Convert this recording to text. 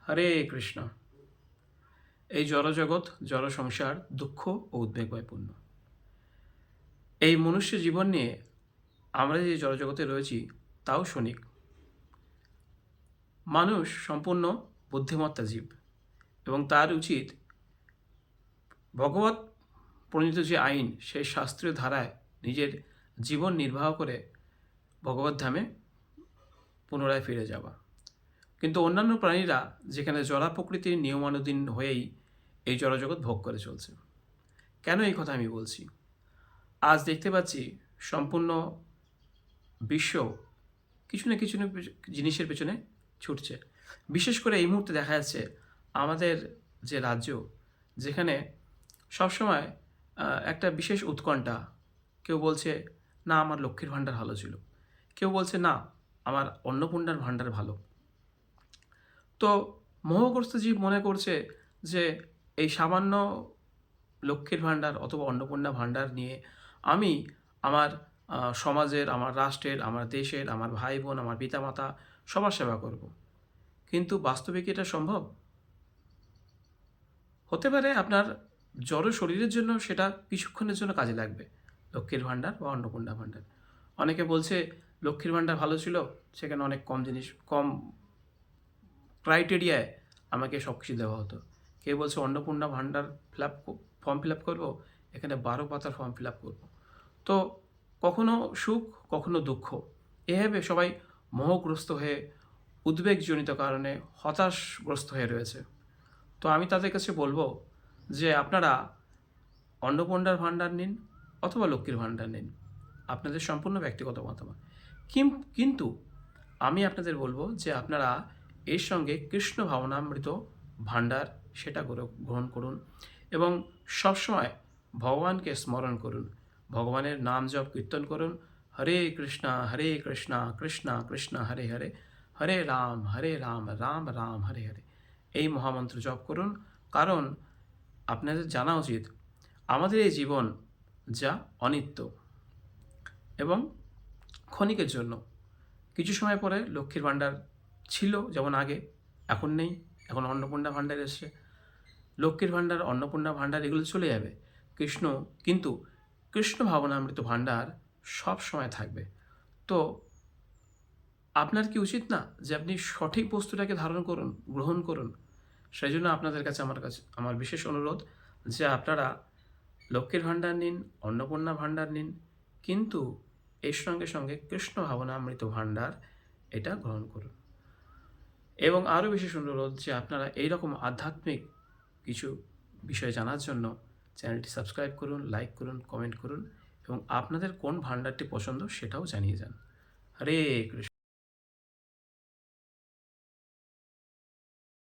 হরে কৃষ্ণ। এই জড়জগৎ জড় সংসার দুঃখ ও উদ্বেগময়পূর্ণ। এই মনুষ্য জীবন নিয়ে আমরা যে জড়জগতে রয়েছি তাও ক্ষণিক। মানুষ সম্পূর্ণ বুদ্ধিমত্তা জীব এবং তার উচিত ভগবত প্রণীত যে আইন সেই শাস্ত্রীয় ধারায় নিজের জীবন নির্বাহ করে ভগবত ধামে পুনরায় ফিরে যাওয়া। কিন্তু অন্যান্য প্রাণীরা যেখানে জড়া প্রকৃতির নিয়মানুদীন হয়েই এই জড়জগৎ ভোগ করে চলছে। কেন এই কথা আমি বলছি? আজ দেখতে পাচ্ছি সম্পূর্ণ বিশ্ব কিছু না কিছু জিনিসের পেছনে ছুটছে। বিশেষ করে এই মুহূর্তে দেখা যাচ্ছে আমাদের যে রাজ্য, যেখানে সবসময় একটা বিশেষ উৎকণ্ঠা। কেউ বলছে না আমার লক্ষ্মীর ভাণ্ডার ভালো ছিল, কেউ বলছে না আমার অন্নপূর্ণার ভাণ্ডার ভালো। তো মোহগ্রস্ত জীব মনে করছে যে এই সামান্য লক্ষ্মীর ভাণ্ডার অথবা অন্নপূর্ণা ভাণ্ডার নিয়ে আমি আমার সমাজের, আমার রাষ্ট্রের, আমার দেশের, আমার ভাই বোন, আমার পিতামাতা সবার সেবা করব। কিন্তু বাস্তবে কি এটা সম্ভব? হতে পারে আপনার জড় শরীরের জন্য সেটা কিছুক্ষণের জন্য কাজে লাগবে, লক্ষ্মীর ভাণ্ডার বা অন্নপূর্ণা ভাণ্ডার। অনেকে বলছে লক্ষ্মীর ভাণ্ডার ভালো ছিল, সেখানে অনেক কম জিনিস, কম ক্রাইটেরিয়ায় আমাকে সব কিছু দেওয়া হতো। কেউ বলছে অন্নপূর্ণা ভাণ্ডার ফর্ম ফিল আপ করবো, এখানে 12 পাতার ফর্ম ফিল আপ করবো। তো কখনো সুখ কখনো দুঃখ, এভাবে সবাই মোহগ্রস্ত হয়ে উদ্বেগজনিত কারণে হতাশগ্রস্ত হয়ে রয়েছে। তো আমি তাদের কাছে বলবো যে আপনারা অন্নপূর্ণার ভাণ্ডার নিন অথবা লক্ষ্মীর ভাণ্ডার নিন, আপনাদের সম্পূর্ণ ব্যক্তিগত মতামত। কিন্তু আমি আপনাদের বলবো যে আপনারা এর সঙ্গে কৃষ্ণ ভাবনামৃত ভাণ্ডার সেটা গ্রহণ করুন এবং সবসময় ভগবানকে স্মরণ করুন, ভগবানের নাম জপ কীর্তন করুন। হরে কৃষ্ণ কৃষ্ণ কৃষ্ণ হরে হরে, হরে রাম রাম রাম হরে হরে, এই মহামন্ত্র জপ করুন। কারণ আপনাদের জানা উচিত আমাদের এই জীবন যা অনিত্য এবং ক্ষণিকের জন্য। কিছু সময় পরে লক্ষ্মীর ভাণ্ডার ছিল যেমন আগে, এখন নেই, এখন অন্নপূর্ণা ভাণ্ডার এসছে। লক্ষ্মীর ভাণ্ডার, অন্নপূর্ণা ভাণ্ডার এগুলো চলে যাবে, কিন্তু কৃষ্ণ ভাবনামৃত ভাণ্ডার সব সময় থাকবে। তো আপনার কি উচিত না যে আপনি সঠিক বস্তুটাকে ধারণ করুন, গ্রহণ করুন? সেই জন্য আপনাদের কাছে আমার বিশেষ অনুরোধ যে আপনারা লক্ষ্মীর ভাণ্ডার নিন, অন্নপূর্ণা ভাণ্ডার নিন, কিন্তু এর সঙ্গে সঙ্গে কৃষ্ণ ভাবনামৃত ভাণ্ডার এটা গ্রহণ করুন। এবং আরও বিশেষ অনুরোধ যে আপনারা এইরকম আধ্যাত্মিক কিছু বিষয় জানার জন্য চ্যানেলটি সাবস্ক্রাইব করুন, লাইক করুন, কমেন্ট করুন এবং আপনাদের কোন ভাণ্ডারটি পছন্দ সেটাও জানিয়ে যান। হরে কৃষ্ণ।